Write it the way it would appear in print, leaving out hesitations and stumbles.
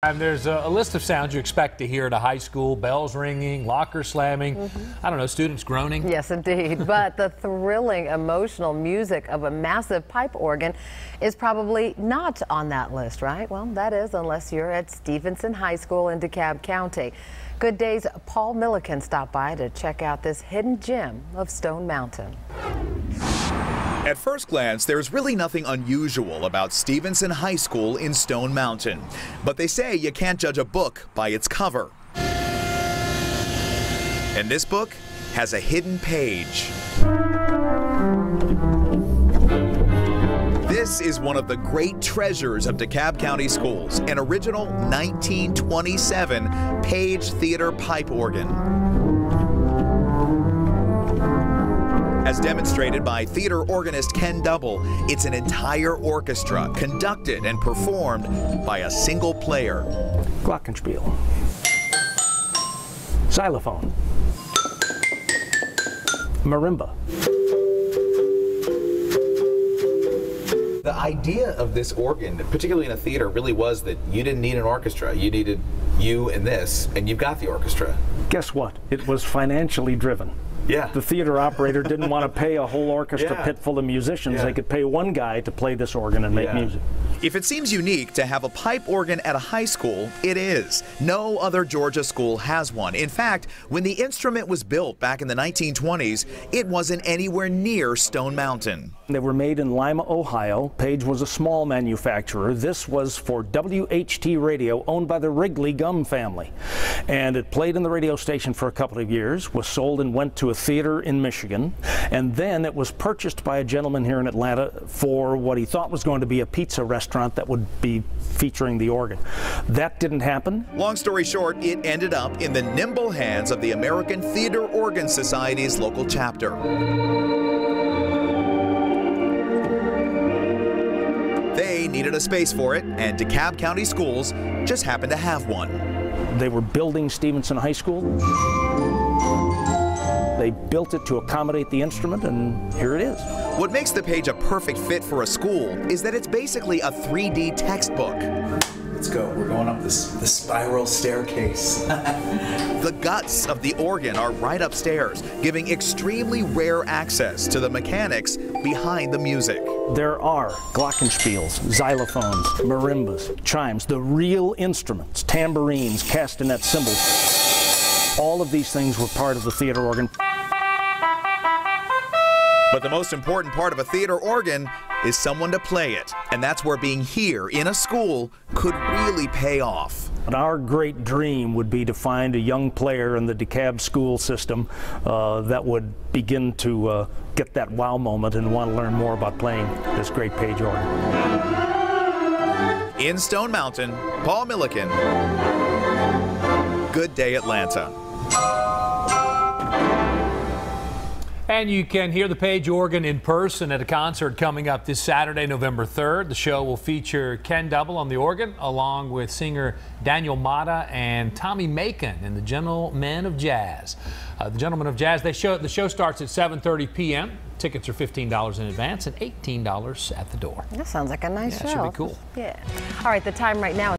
And there's a list of sounds you expect to hear at a high school: bells ringing, locker slamming, I don't know, students groaning. Yes, indeed. But the thrilling, emotional music of a massive pipe organ is probably not on that list, right? Well, that is, unless you're at Stevenson High School in DeKalb County. Good Day's Paul Milliken stopped by to check out this hidden gem of Stone Mountain. At first glance, there's really nothing unusual about Stevenson High School in Stone Mountain. But they say you can't judge a book by its cover. And this book has a hidden page. This is one of the great treasures of DeKalb County Schools, an original 1927 Page Theater pipe organ. As demonstrated by theater organist Ken Double, it's an entire orchestra conducted and performed by a single player. Glockenspiel, xylophone, marimba. The idea of this organ, particularly in a theater, really was that you didn't need an orchestra. You needed you and this, and you've got the orchestra. Guess what? It was financially driven. Yeah. The theater operator didn't want to pay a whole orchestra pit full of musicians. Yeah. They could pay one guy to play this organ and make music. If it seems unique to have a pipe organ at a high school, it is. No other Georgia school has one. In fact, when the instrument was built back in the 1920s, it wasn't anywhere near Stone Mountain. They were made in Lima, Ohio. Page was a small manufacturer. This was for WHT Radio, owned by the Wrigley Gum family. And it played in the radio station for a couple of years, was sold and went to a theater in Michigan. And then it was purchased by a gentleman here in Atlanta for what he thought was going to be a pizza restaurant that would be featuring the organ. That didn't happen. Long story short, it ended up in the nimble hands of the American Theater Organ Society's local chapter. They needed a space for it, and DeKalb County Schools just happened to have one. They were building Stevenson High School. They built it to accommodate the instrument, and here it is. What makes the Page a perfect fit for a school is that it's basically a 3D textbook. Let's go. We're going up the spiral staircase. The guts of the organ are right upstairs, giving extremely rare access to the mechanics behind the music. There are glockenspiels, xylophones, marimbas, chimes, the real instruments, tambourines, castanet cymbals. All of these things were part of the theater organ. But the most important part of a theater organ is someone to play it. And that's where being here in a school could really pay off. And our great dream would be to find a young player in the DeKalb school system that would begin to get that wow moment and want to learn more about playing this great Page organ. In Stone Mountain, Paul Milliken, Good Day Atlanta. And you can hear the Page organ in person at a concert coming up this Saturday, November 3rd. The show will feature Ken Double on the organ, along with singer Daniel Mata and Tommy Macon and the Gentlemen of Jazz. The Gentlemen of Jazz, the show starts at 7:30 p.m. Tickets are $15 in advance and $18 at the door. That sounds like a nice show. Should be cool. Yeah. All right, the time right now.